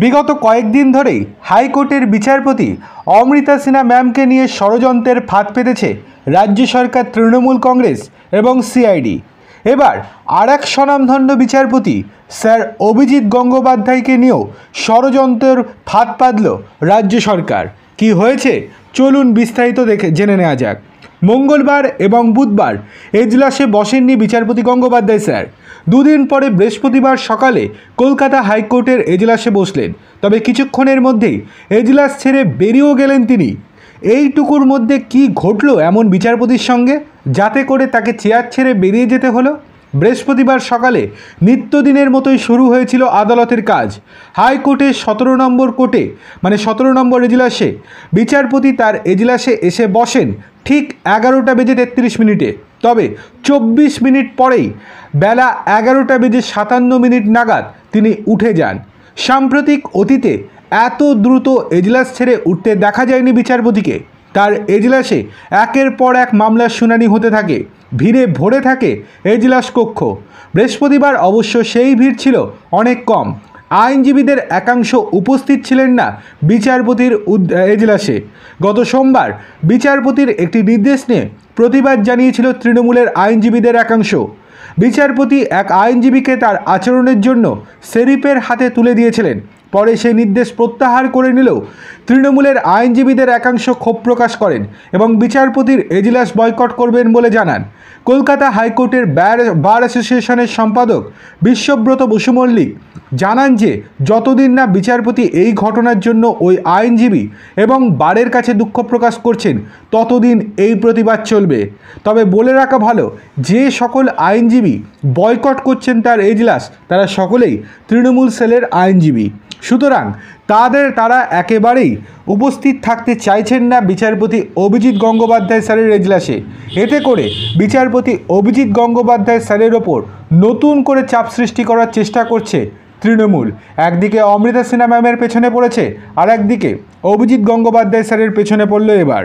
বিগত কয়েকদিন ধরেই হাইকোর্টের বিচারপতি অমৃতা সিনহা ম্যামকে নিয়ে ষড়যন্ত্রের ফাঁদ পেতেছে রাজ্য সরকার, তৃণমূল কংগ্রেস এবং সিআইডি। এবার আর এক স্বনামধন্য বিচারপতি স্যার অভিজিৎ গঙ্গোপাধ্যায়কে নিয়েও ষড়যন্ত্রের ফাঁদ পাতল রাজ্য সরকার। কি হয়েছে চলুন বিস্তারিত জেনে নেওয়া যাক। মঙ্গলবার এবং বুধবার এজলাসে বসেননি বিচারপতি গঙ্গোপাধ্যায় স্যার। দুদিন পরে বৃহস্পতিবার সকালে কলকাতা হাইকোর্টের এজলাসে বসলেন। তবে কিছুক্ষণের মধ্যেই এজলাস ছেড়ে বেরিয়েও গেলেন তিনি। এইটুকুর মধ্যে কি ঘটল এমন বিচারপতির সঙ্গে, যাতে করে তাকে চেয়ার ছেড়ে বেরিয়ে যেতে হলো? বৃহস্পতিবার সকালে নিত্যদিনের মতোই শুরু হয়েছিল আদালতের কাজ। হাইকোর্টের 17 নম্বর কোর্টে 17 নম্বর এজলাসে বিচারপতি তার এজলাসে এসে বসেন ঠিক 11:33। তবে 24 মিনিট পরেই বেলা 11:57 নাগাদ তিনি উঠে যান। সাম্প্রতিক অতীতে এত দ্রুত এজলাস ছেড়ে উঠতে দেখা যায়নি বিচারপতিকে। তার এজলাসে একের পর এক মামলার শুনানি হতে থাকে, ভিড়ে ভরে থাকে এজলাস কক্ষ। বৃহস্পতিবার অবশ্য সেই ভিড় ছিল অনেক কম। আইনজীবীদের একাংশ উপস্থিত ছিলেন না বিচারপতির এজলাসে। গত সোমবার বিচারপতির একটি নির্দেশ নিয়ে প্রতিবাদ জানিয়েছিল তৃণমূলের আইনজীবীদের একাংশ। বিচারপতি এক আইনজীবীকে তার আচরণের জন্য শেরিফের হাতে তুলে দিয়েছিলেন। পরে সেই নির্দেশ প্রত্যাহার করে নিলেও তৃণমূলের আইনজীবীদের একাংশ ক্ষোভ প্রকাশ করেন এবং বিচারপতির এজলাস বয়কট করবেন বলে জানান। কলকাতা হাইকোর্টের বার অ্যাসোসিয়েশনের সম্পাদক বিশ্বব্রত বসু মল্লিক জানান যে যতদিন না বিচারপতি এই ঘটনার জন্য ওই আইনজীবী এবং বারের কাছে দুঃখ প্রকাশ করছেন, ততদিন এই প্রতিবাদ চলবে। তবে বলে রাখা ভালো, যে সকল আইনজীবী বয়কট করছেন তার এজলাস, তারা সকলেই তৃণমূল সেলের আইনজীবী। সুতরাং তারা একেবারেই উপস্থিত থাকতে চাইছেন না বিচারপতি অভিজিৎ গঙ্গোপাধ্যায় স্যারের এজলাসে। এতে করে বিচারপতি অভিজিৎ গঙ্গোপাধ্যায় স্যারের ওপর নতুন করে চাপ সৃষ্টি করার চেষ্টা করছে তৃণমূল। একদিকে অমৃতা সিনহা ম্যামের পেছনে পড়েছে, আর একদিকে অভিজিৎ গঙ্গোপাধ্যায় স্যারের পেছনে পড়ল এবার।